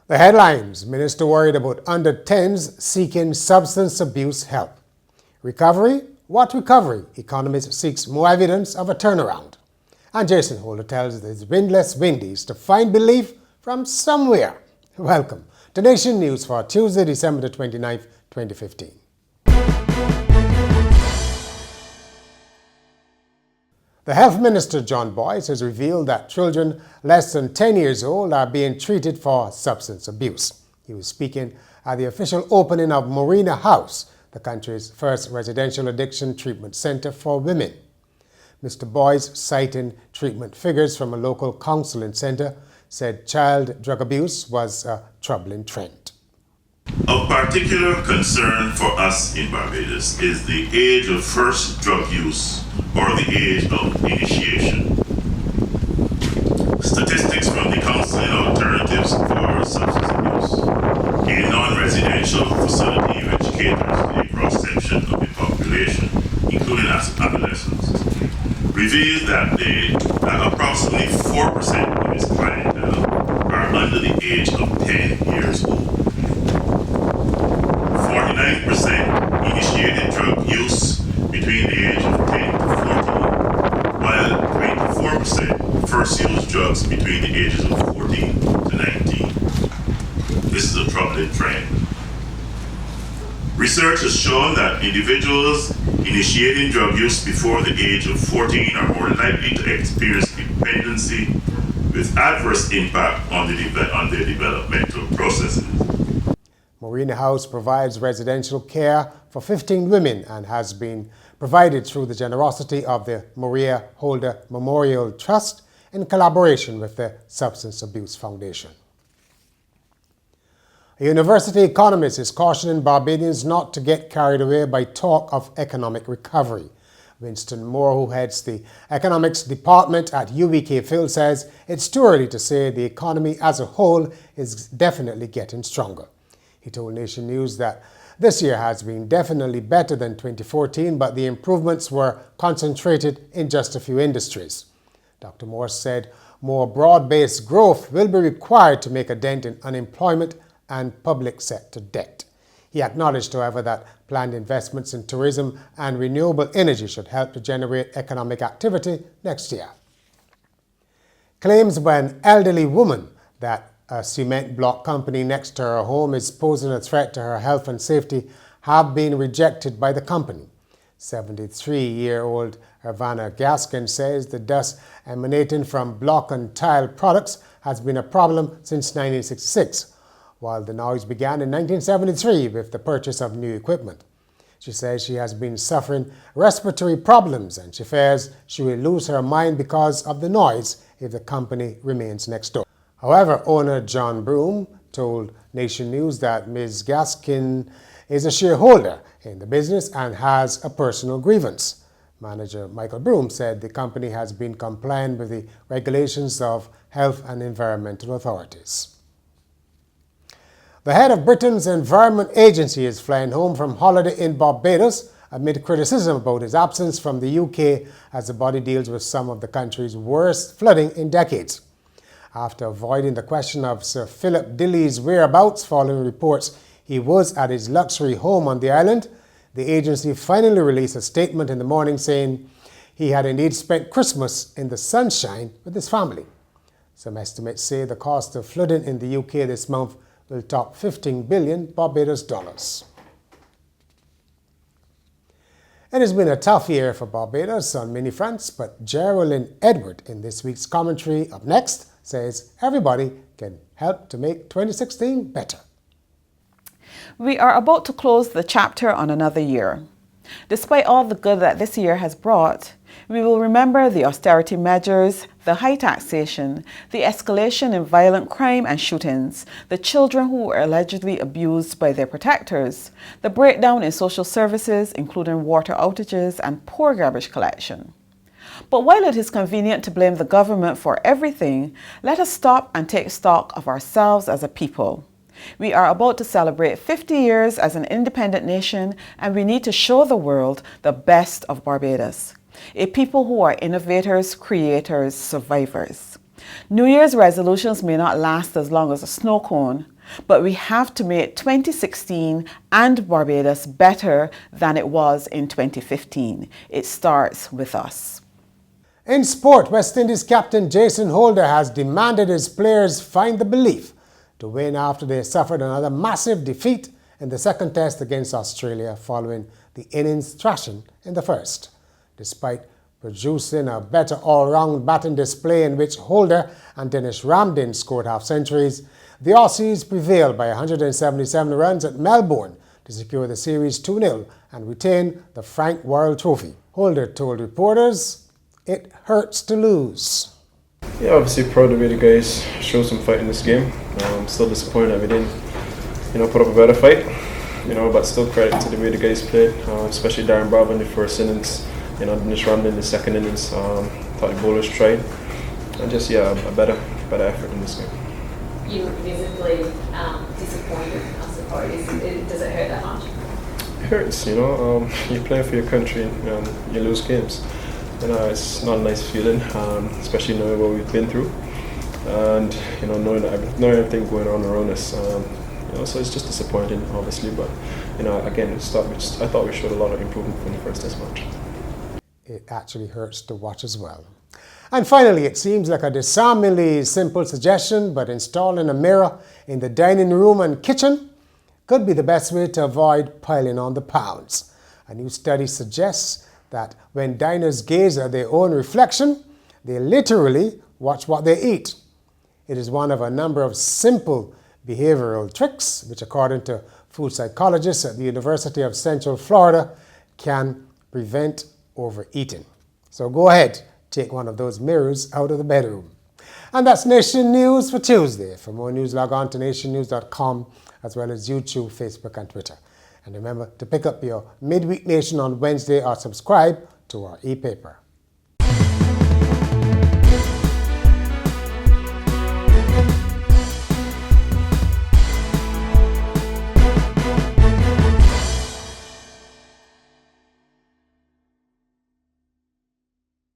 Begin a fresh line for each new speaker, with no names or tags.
The headlines: Minister worried about under-10s seeking substance abuse help. Recovery? What recovery? Economist seeks more evidence of a turnaround. And Jason Holder tells his windless Windies to find belief from somewhere. Welcome to Nation News for Tuesday, December the 29th, 2015. The Health Minister, John Boyce, has revealed that children less than 10 years old are being treated for substance abuse. He was speaking at the official opening of Marina House, the country's first residential addiction treatment center for women. Mr. Boyce, citing treatment figures from a local counseling center, said child drug abuse was a troubling trend.
Of particular concern for us in Barbados is the age of first drug use or the age of initiation. Statistics from the Counseling Alternatives for Substance Abuse, a non-residential facility which caters to a cross-section of the population, including adolescents, reveals that approximately 4% of its clientele are under the age of 10 years old. 49% initiated drug use between the age of 10 to 14, while 24% first used drugs between the ages of 14 to 19. This is a troubling trend. Research has shown that individuals initiating drug use before the age of 14 are more likely to experience dependency with adverse impact on their developmental processes.
Marina House provides residential care for 15 women and has been provided through the generosity of the Maria Holder Memorial Trust in collaboration with the Substance Abuse Foundation. A university economist is cautioning Barbadians not to get carried away by talk of economic recovery. Winston Moore, who heads the economics department at UWK Phil, says it's too early to say the economy as a whole is definitely getting stronger. He told Nation News that this year has been definitely better than 2014, but the improvements were concentrated in just a few industries. Dr. Morse said more broad-based growth will be required to make a dent in unemployment and public sector debt. He acknowledged, however, that planned investments in tourism and renewable energy should help to generate economic activity next year. Claims by an elderly woman that a cement block company next to her home is posing a threat to her health and safety have been rejected by the company. 73-year-old Ivana Gaskin says the dust emanating from block and tile products has been a problem since 1966, while the noise began in 1973 with the purchase of new equipment. She says she has been suffering respiratory problems and she fears she will lose her mind because of the noise if the company remains next door. However, owner John Broom told Nation News that Ms. Gaskin is a shareholder in the business and has a personal grievance. Manager Michael Broom said the company has been compliant with the regulations of health and environmental authorities. The head of Britain's Environment Agency is flying home from holiday in Barbados amid criticism about his absence from the UK as the body deals with some of the country's worst flooding in decades. After avoiding the question of Sir Philip Dilly's whereabouts following reports he was at his luxury home on the island, the agency finally released a statement in the morning saying he had indeed spent Christmas in the sunshine with his family. Some estimates say the cost of flooding in the UK this month will top 15 billion Barbados dollars. It has been a tough year for Barbados on many fronts, but Geraldine Edward in this week's commentary up next says everybody can help to make 2016 better.
We are about to close the chapter on another year. Despite all the good that this year has brought, we will remember the austerity measures, the high taxation, the escalation in violent crime and shootings, the children who were allegedly abused by their protectors, the breakdown in social services, including water outages and poor garbage collection. But while it is convenient to blame the government for everything, let us stop and take stock of ourselves as a people. We are about to celebrate 50 years as an independent nation, and we need to show the world the best of Barbados. A people who are innovators, creators, survivors. New Year's resolutions may not last as long as a snow cone, But we have to make 2016 and Barbados better than it was in 2015. It starts with us.
In sport, West Indies captain Jason Holder has demanded his players find the belief to win after they suffered another massive defeat in the second test against Australia following the innings thrashing in the first. Despite producing a better all-round batting display in which Holder and Dennis Ramdin scored half-centuries, the Aussies prevailed by 177 runs at Melbourne to secure the series 2-0 and retain the Frank Worrell Trophy. Holder told reporters, "It hurts to lose."
Yeah, obviously proud of the way the guys showed some fight in this game. Still disappointed that we didn't, put up a better fight. But still credit to the way the guys played, especially Darren Bravo in the first innings. Dennis Ramdin in the second innings. Thought the bowlers tried, and just a better effort in this game.
You look visibly disappointed, I suppose. Does it hurt that much?
It hurts, you're playing for your country and you lose games. It's not a nice feeling, especially knowing what we've been through and knowing everything going on around us. So it's just disappointing, obviously, but again, I thought we showed a lot of improvement from the first test match.
It actually hurts to watch as well. And finally, it seems like a disarmingly simple suggestion, but installing a mirror in the dining room and kitchen could be the best way to avoid piling on the pounds. A new study suggests that when diners gaze at their own reflection, they literally watch what they eat. It is one of a number of simple behavioral tricks, which according to food psychologists at the University of Central Florida, can prevent overeating. So go ahead, take one of those mirrors out of the bedroom. And that's Nation News for Tuesday. For more news, log on to nationnews.com as well as YouTube, Facebook and Twitter. And remember to pick up your Midweek Nation on Wednesday or subscribe to our e-paper.